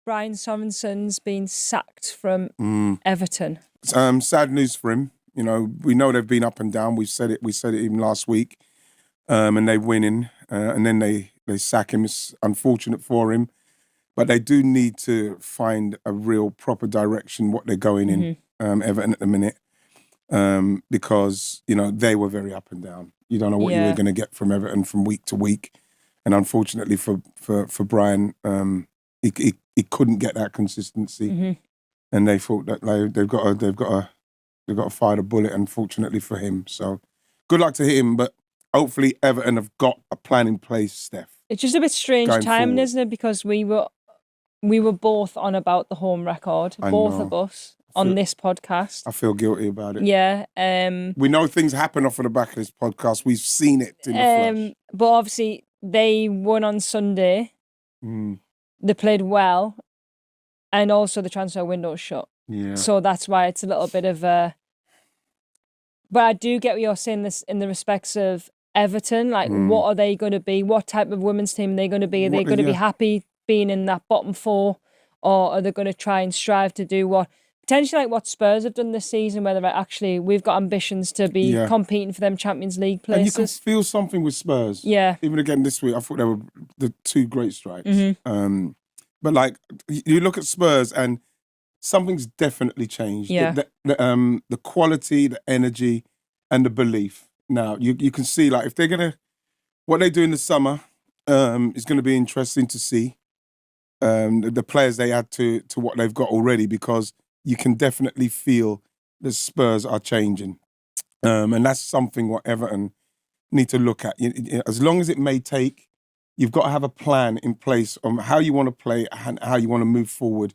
Brian Sorensen's been sacked from Everton? Sad news for him. You know, we know they've been up and down. We said it even last week. And they're winning. And then they sack him. It's unfortunate for him. But they do need to find a real proper direction what they're going in, Everton at the minute. Because, you know, they were very up and down. You don't know what you were going to get from Everton from week to week. And unfortunately for Brian, he couldn't get that consistency. And they thought that they've got to fire the bullet, unfortunately for him. So good luck to him, but hopefully Everton have got a plan in place, Steph. It's just a bit strange timing, isn't it? Because we were both on about the home record, both of us, on this podcast. I feel guilty about it. Yeah. We know things happen off of the back of this podcast. We've seen it in the flesh. But obviously, they won on Sunday. They played well. And also the transfer window was shut. Yeah. So that's why it's a little bit of a... But I do get what you're saying this in the respects of Everton. Like, what are they going to be? What type of women's team are they going to be? Are they going to be happy being in that bottom four? Or are they going to try and strive to do what... Potentially like what Spurs have done this season, where they're like, actually, we've got ambitions to be competing for them Champions League places. And you can feel something with Spurs. Yeah. Even again this week, I thought they were the two great strikes. But like, you look at Spurs and something's definitely changed. Yeah. The quality, the energy, and the belief. Now, you can see, like, if they're going to... What they do in the summer is going to be interesting to see. The players they add to what they've got already, because you can definitely feel the Spurs are changing. And that's something what Everton need to look at. As long as it may take, you've got to have a plan in place on how you want to play and how you want to move forward.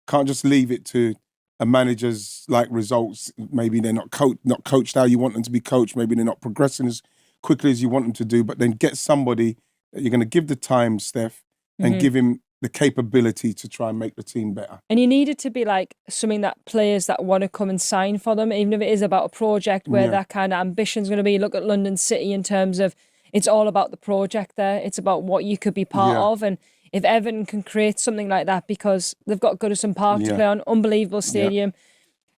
Can't just leave it to a manager's like results. Maybe they're not coached how you want them to be coached. Maybe they're not progressing as quickly as you want them to do. But then get somebody that you're going to give the time, Steph, and give him the capability to try and make the team better. And you need it to be like something that players that want to come and sign for them, even if it is about a project where that kind of ambition's going to be. Look at London City in terms of it's all about the project there. It's about what you could be part of. And if Everton can create something like that, because they've got Goodison Park to play on, unbelievable stadium,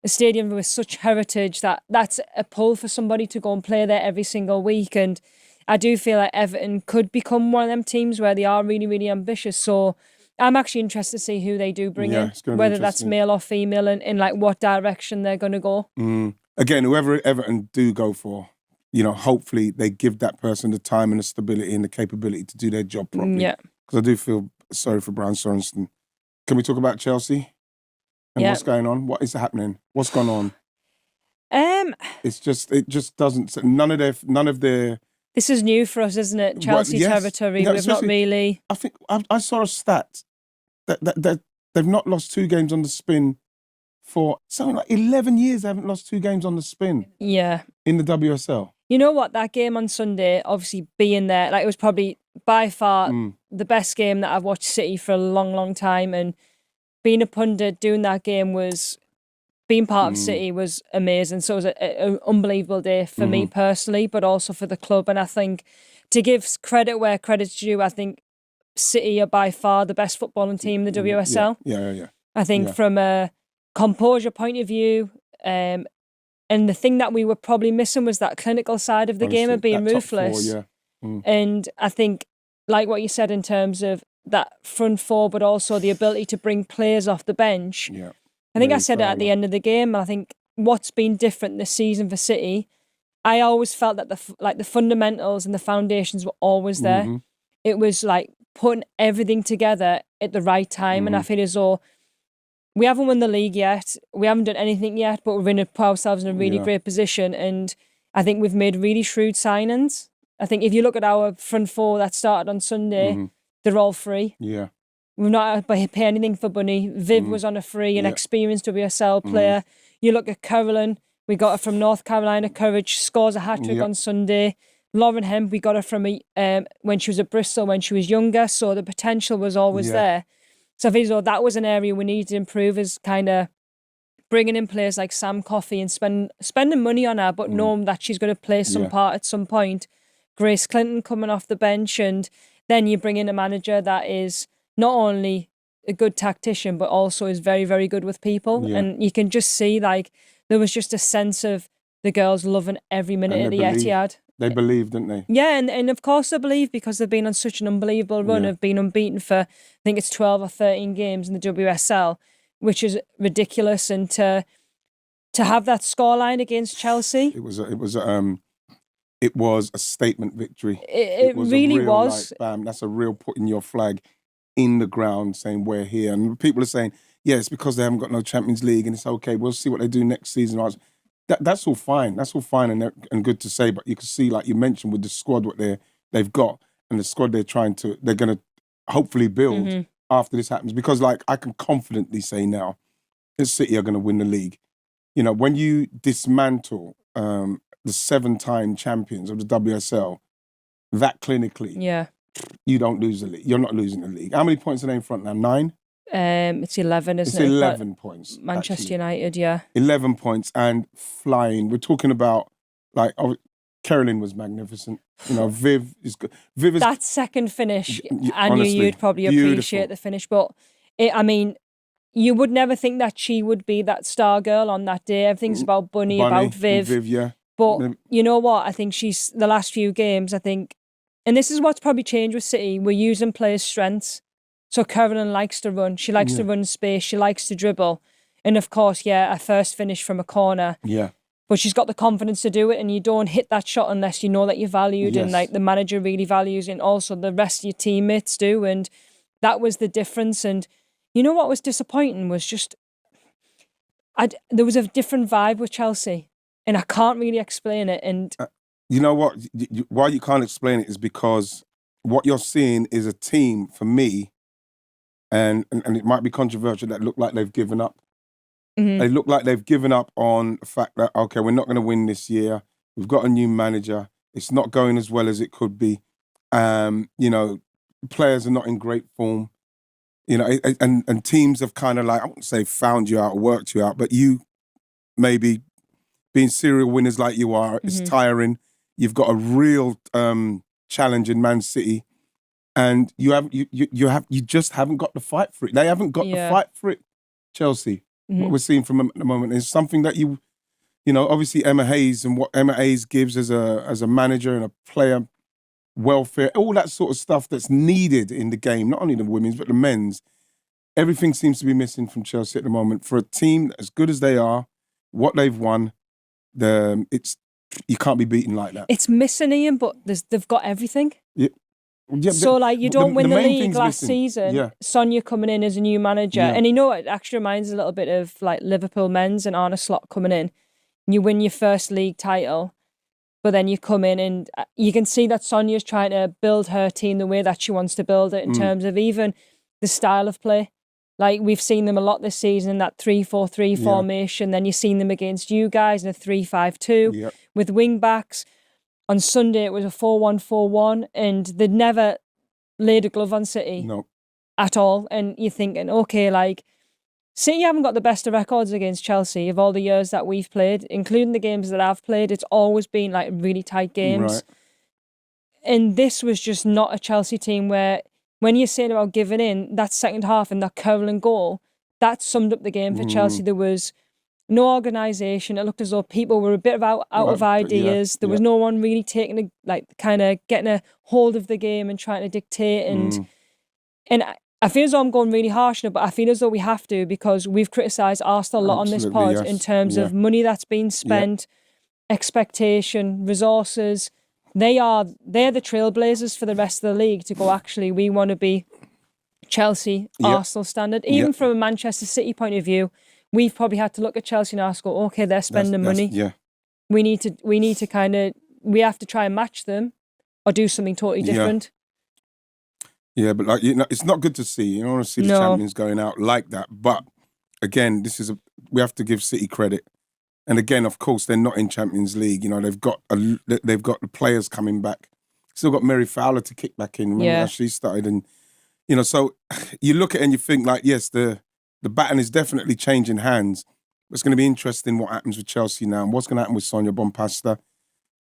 a stadium with such heritage, that's a pull for somebody to go and play there every single week. And I do feel like Everton could become one of them teams where they are really, really ambitious. So I'm actually interested to see who they do bring in, whether that's male or female, and in like what direction they're going to go. Again, whoever Everton do go for, you know, hopefully they give that person the time and the stability and the capability to do their job properly. Yeah. Because I do feel sorry for Brian Sorensen. Can we talk about Chelsea? And what's going on? What is happening? What's gone on? It just doesn't, none of their... This is new for us, isn't it? Chelsea territory. We've not really... I think I saw a stat that they've not lost 2 games on the spin for something like 11 years. They haven't lost 2 games on the spin. Yeah. In the WSL. You know what? That game on Sunday, obviously being there, like it was probably by far the best game that I've watched City for a long, long time. And being a pundit doing that game being part of City was amazing. So it was an unbelievable day for me personally, but also for the club. And I think to give credit where credit's due, I think City are by far the best footballing team in the WSL. Yeah. I think from a composure point of view, and the thing that we were probably missing was that clinical side of the game of being ruthless. And I think, like what you said in terms of that front four, but also the ability to bring players off the bench. Yeah. I think I said it at the end of the game. I think what's been different this season for City, I always felt that the fundamentals and the foundations were always there. It was like putting everything together at the right time. And I feel as though we haven't won the league yet. We haven't done anything yet, but we're going to put ourselves in a really great position. And I think we've made really shrewd signings. I think if you look at our front four that started on Sunday, they're all free. Yeah. We've not had to pay anything for Bunny. Viv was on a free, an experienced WSL player. You look at Carolyn, we got her from North Carolina Courage, scores a hat-trick on Sunday. Lauren Hemp, we got her from when she was at Bristol when she was younger, so the potential was always there. So I feel as though that was an area we needed to improve, is kind of bringing in players like Sam Coffey and spending money on her, but knowing that she's going to play some part at some point. Grace Clinton coming off the bench, and then you bring in a manager that is not only a good tactician, but also is very, very good with people. Yeah. And you can just see, like, there was just a sense of the girls loving every minute And at they the believed. Etihad. They believed, didn't they? Yeah, and of course they believe, because they've been on such an unbelievable run Yeah. of being unbeaten for, I think it's 12 or 13 games in the WSL, which is ridiculous. And to have that scoreline against Chelsea, It was a statement victory. it was really a real, was. like, bam, that's a real putting your flag in the ground saying we're here. And people are saying, yeah, it's because they haven't got no Champions League and it's okay, we'll see what they do next season. That's all fine. That's all fine and good to say. But you can see, like you mentioned, with the squad, what they've got and the squad they're going to hopefully build after this happens. Because, like, I can confidently say now, this City are going to win the league. You know, when you dismantle the 7-time champions of the WSL, that clinically, Yeah. you don't lose the league. You're not losing the league. How many points are they in front now? 9? It's 11, isn't it? It's 11 points. Manchester actually. United, yeah. 11 points and flying. We're talking about, like, Caroline was magnificent. You know, Viv is good. Viv is... That second finish, I honestly, knew you'd probably appreciate beautiful. the finish. But, I mean, you would never think that she would be that star girl on that day. Everything's about Bunny, about Viv. Viv, yeah. But you know what? I think she's, the last few games, I think, and this is what's probably changed with City, we're using players' strengths. So Caroline likes to run. She likes to run space. She likes to dribble. And of course, yeah, a first finish from a corner. Yeah. But she's got the confidence to do it, and you don't hit that shot unless you know that you're valued, and like the manager really values you, and also the rest of your teammates do. And that was the difference. And you know what was disappointing was just, there was a different vibe with Chelsea, and I can't really explain it. And you know what? Why you can't explain it is because what you're seeing is a team, for me, and it might be controversial, that look like they've given up. They look like they've given up on the fact that, okay, we're not going to win this year. We've got a new manager. It's not going as well as it could be. You know, players are not in great form. You know, and teams have kind of, like, I wouldn't say found you out or worked you out, but you maybe being serial winners like you are, it's tiring. You've got a real challenge in Man City, and you just haven't got the fight for it. They haven't got the fight for it. Chelsea, what we're seeing from them at the moment is something that you know, obviously Emma Hayes and what Emma Hayes gives as a manager and a player welfare, all that sort of stuff that's needed in the game, not only the women's but the men's. Everything seems to be missing from Chelsea at the moment. For a team as good as they are, what they've won, you can't be beaten like that. it's missing, Ian, but they've got everything. Yeah, So, like, you don't win the main league thing's last missing. season. Yeah. Sonia coming in as a new manager. Yeah. And you know, it actually reminds a little bit of, like, Liverpool men's and Arne Slot coming in. You win your first league title, but then you come in and you can see that Sonia's trying to build her team the way that she wants to build it in terms of even the style of play. Like, we've seen them a lot this season in that 3-4-3 formation. Then you've seen them against you guys in a 3-5-2 with wing backs. On Sunday, it was a 4-1-4-1, and they'd never laid a glove on City at all. And you're thinking, okay, like, City haven't got the best of records against Chelsea of all the years that we've played, including the games that I've played. It's always been, like, really tight games. Right. And this was just not a Chelsea team where, when you're saying about giving in, that second half and that Caroline goal, that summed up the game for Chelsea. There was no organisation. It looked as though people were a bit out of ideas. There was no one really taking getting a hold of the game and trying to dictate. And I feel as though I'm going really harsh now, but I feel as though we have to, because we've criticised Arsenal a lot on this pod in terms of money that's been spent, expectation, resources. They're the trailblazers for the rest of the league to go, actually, we want to be Chelsea, Arsenal standard. Even from a Manchester City point of view, we've probably had to look at Chelsea and ask, okay, they're spending money. We need to we have to try and match them or do something totally different. Yeah, but, like, you know, it's not good to see. You don't want to see the champions going out like that. But again, we have to give City credit. And again, of course, they're not in Champions League. You know, they've got the players coming back. Still got Mary Fowler to kick back in. Remember how she started? And, you know, so you look at it and you think, like, yes, the baton is definitely changing hands. It's going to be interesting what happens with Chelsea now, and what's going to happen with Sonia Bonpasta.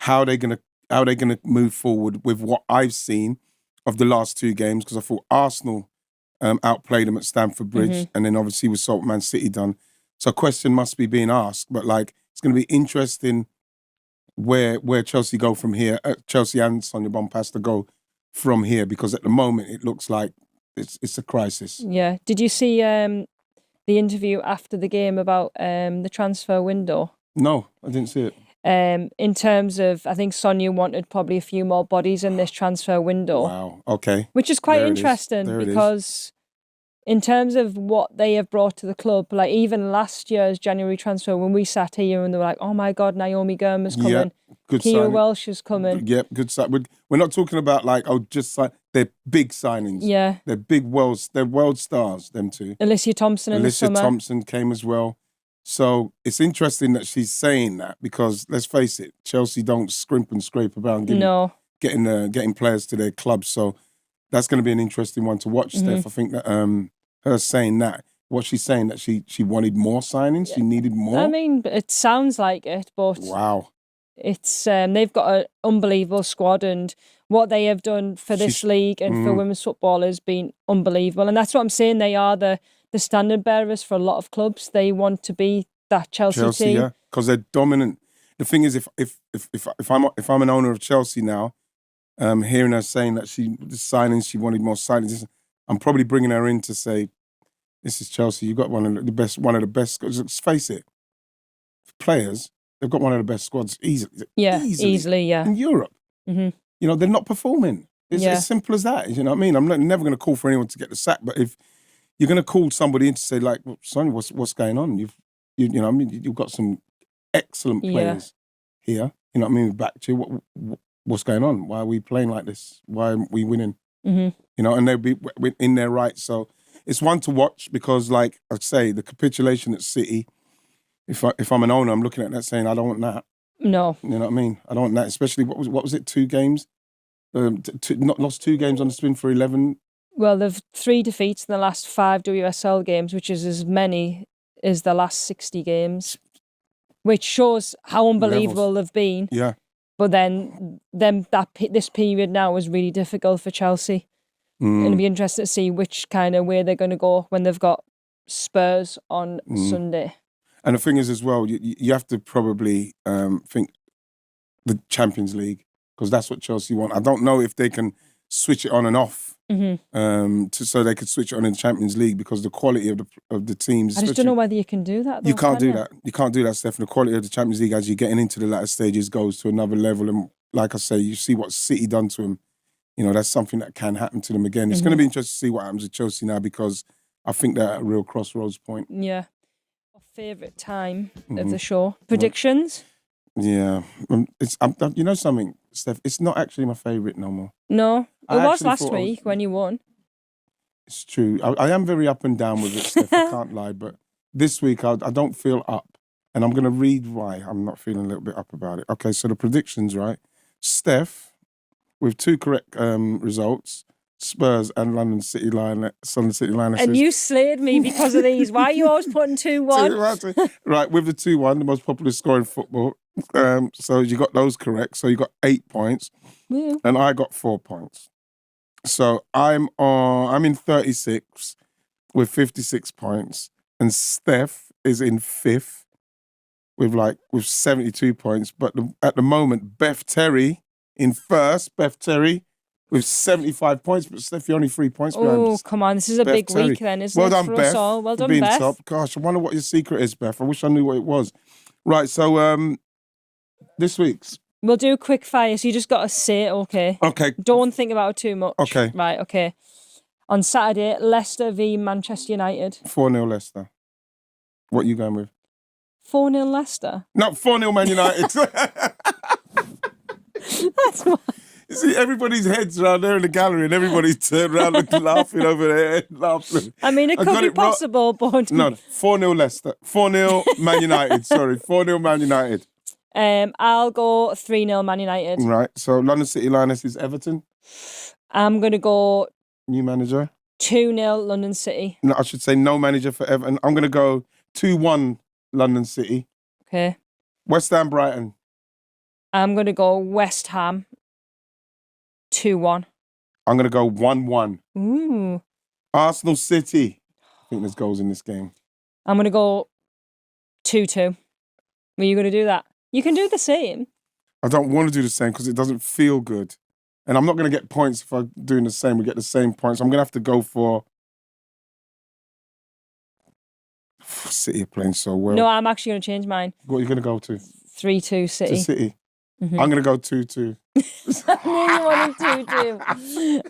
How are they going to move forward with what I've seen of the last 2 games? Because I thought Arsenal outplayed them at Stamford Bridge, and then obviously we saw what Man City done. So a question must be being asked, but like it's going to be interesting where Chelsea go from here. Chelsea and Sonia Bonpasta go from here, because at the moment it looks like it's a crisis. Yeah. Did you see the interview after the game about the transfer window? No, I didn't see it. In terms of, I think Sonia wanted probably a few more bodies in this transfer window. Wow. Okay. Which is quite There it is. interesting There it is. because in terms of what they have brought to the club, like even last year's January transfer, when we sat here and they were like, oh my God, Naomi Gurma's coming. Yeah, good Kia signing. Welsh is coming. Yep, good sign. We're not talking about like, they're big signings. Yeah. They're they're world stars, them two. Alicia Thompson in the Alicia summer. Thompson came as well. So it's interesting that she's saying that, because let's face it, Chelsea don't scrimp and scrape about and getting players to their clubs. So that's going to be an interesting one to watch, Steph. I think that her saying that, what she's saying, that she wanted more signings, she needed more. I mean, it sounds like it, but wow, it's they've got an unbelievable squad, and what they have done for this league and for women's football has been unbelievable. And that's what I'm saying. They are the standard bearers for a lot of clubs. They want to be that Chelsea team. Yeah, because they're dominant. The thing is, if I'm an owner of Chelsea now, hearing her saying that she wanted more signings, I'm probably bringing her in to say, this is Chelsea. You got one of the best. Let's face it, players, they've got one of the best squads easily. Yeah, easily. Yeah, in Europe. Mm-hmm. You know, they're not performing. It's as simple as that. You know what I mean? I'm never going to call for anyone to get the sack, but if you're going to call somebody in to say, like, well, Sonia, what's going on? You know what I mean? You've got some excellent players here. You know what I mean? Back to you. What's going on? Why are we playing like this? Why are we winning? You know, and they'll be in their right. So it's one to watch, because, like I say, the capitulation at City, if I'm an owner, I'm looking at that saying, I don't want that. No. You know what I mean? I don't want that, especially, what was it, 2 games? Not lost 2 games on the spin for 11. Well, they've 3 defeats in the last 5 WSL games, which is as many as the last 60 games, which shows how unbelievable they've been. Yeah. But then this period now is really difficult for Chelsea. And it'll be interesting to see which kind of way they're going to go when they've got Spurs on Sunday. And the thing is as well, you have to probably think the Champions League, because that's what Chelsea want. I don't know if they can switch it on and off, so they could switch it on in the Champions League, because the quality of the teams. I just don't know whether you can do that, though, you can't do that. You can't do that, Steph. The quality of the Champions League, as you're getting into the latter stages, goes to another level. And like I say, you see what City done to them. You know, that's something that can happen to them again. It's going to be interesting to see what happens with Chelsea now, because I think they're at a real crossroads point. Yeah. Our favourite time of the show. Predictions? Yeah. You know something, Steph? It's not actually my favourite no more. No? It was last week when you won. It's true. I am very up and down with it, Steph. I can't lie. But this week, I don't feel up. And I'm going to read why I'm not feeling a little bit up about it. Okay, so the predictions, right? Steph, with 2 correct results, Spurs and London City Lionesses. And you slayed me because of these. Why are you always putting 2-1? Right, with the 2-1, the most popular score in football. So you got those correct. So you got 8 points. Yeah. And I got 4 points. So I'm in 36 with 56 points. And Steph is in 5th with 72 points. But at the moment, Beth Terry in 1st, Beth Terry with 75 points, but Steph, you're only 3 points behind. Oh, come on. This is a Beth big Terry. week then, isn't Well it, done, for Beth, us all? Well for done, being Beth. top. Gosh, I wonder what your secret is, Beth. I wish I knew what it was. Right, so this week's. We'll do quick fire, so you just got to say it, okay? Okay. Don't think about it too much. Okay. Right, okay. On Saturday, Leicester v Manchester United. 4-0 Leicester. What are you going with? 4-0 Leicester? No, 4-0 Man United. That's why. You see, everybody's heads around there in the gallery, and everybody's turned around and laughing over there. Laughing. I mean, it could be possible, but... No, 4-0 Leicester. 4-0 Man United, sorry. 4-0 Man United. I'll go 3-0 Man United. Right, so London City Lionesses Everton. I'm going to go... New manager. 2-0 London City. No, I should say no manager for Everton. I'm going to go 2-1 London City. Okay. West Ham Brighton. I'm going to go West Ham 2-1. I'm going to go 1-1. Ooh. Arsenal City. I think there's goals in this game. I'm going to go 2-2. Are you going to do that? You can do the same. I don't want to do the same because it doesn't feel good. And I'm not going to get points if I'm doing the same. We get the same points. I'm going to have to go for... City are playing so well. No, I'm actually going to change mine. What are you going to go to? 3-2 City. To City. Mm-hmm. I'm going to go 2-2.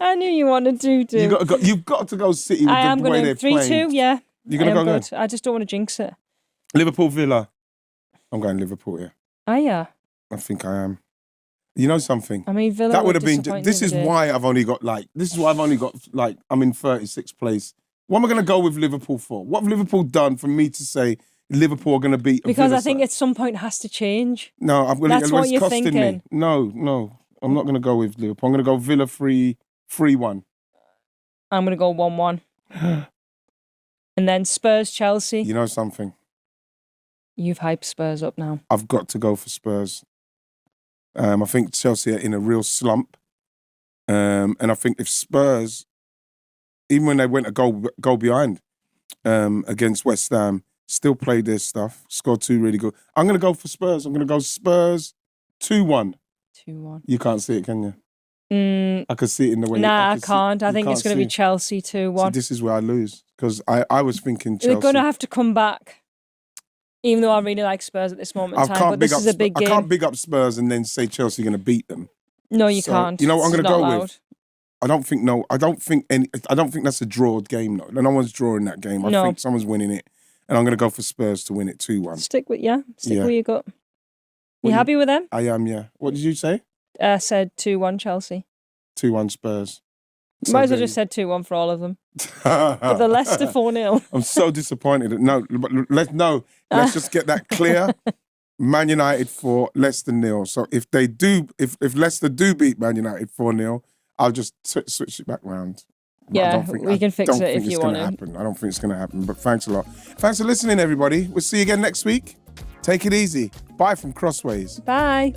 I knew you wanted 2-2. You've got to go City with the way they're playing. 3-2, yeah. You're going to go good? I just don't want to jinx it. Liverpool Villa. I'm going Liverpool, yeah. Are ya? I think I am. You know something? I mean, Villa that would have been. This is why I've only got I'm in 36th place. What am I going to go with Liverpool for? What have Liverpool done for me to say Liverpool are going to beat? Because I think at some point it has to change. No, I'm going to. That's what you're thinking. Me. No, I'm not going to go with Liverpool. I'm going to go Villa 3-1. I'm going to go 1-1. And then Spurs Chelsea. You know something? You've hyped Spurs up now. I've got to go for Spurs. I think Chelsea are in a real slump. And I think if Spurs, even when they went a goal behind against West Ham, still played their stuff, scored 2 really good. I'm going to go for Spurs. I'm going to go Spurs 2-1. 2-1. You can't see it, can you? I can see it in the way. Nah, I can't. I think it's going to be Chelsea 2-1. So this is where I lose because I was thinking Chelsea. They're going to have to come back. Even though I really like Spurs at this moment in time, but this is a big game. I can't big up Spurs and then say Chelsea are going to beat them. No, you can't. You know what I'm going to go with? I don't think that's a drawed game. No one's drawing that game. I think someone's winning it, and I'm going to go for Spurs to win it 2-1. Stick with your gut. You happy with them? I am. Yeah. What did you say? I said 2-1 Chelsea. 2-1 Spurs. Might as well just said 2-1 for all of them. But the Leicester 4-0. I'm so disappointed. Let's just get that clear. Man United 4, Leicester 0. So if Leicester do beat Man United 4-0, I'll just switch it back round. Yeah, we can fix it if you want to. I don't think it's going to happen, but thanks a lot. Thanks for listening, everybody. We'll see you again next week. Take it easy. Bye from Crossways. Bye.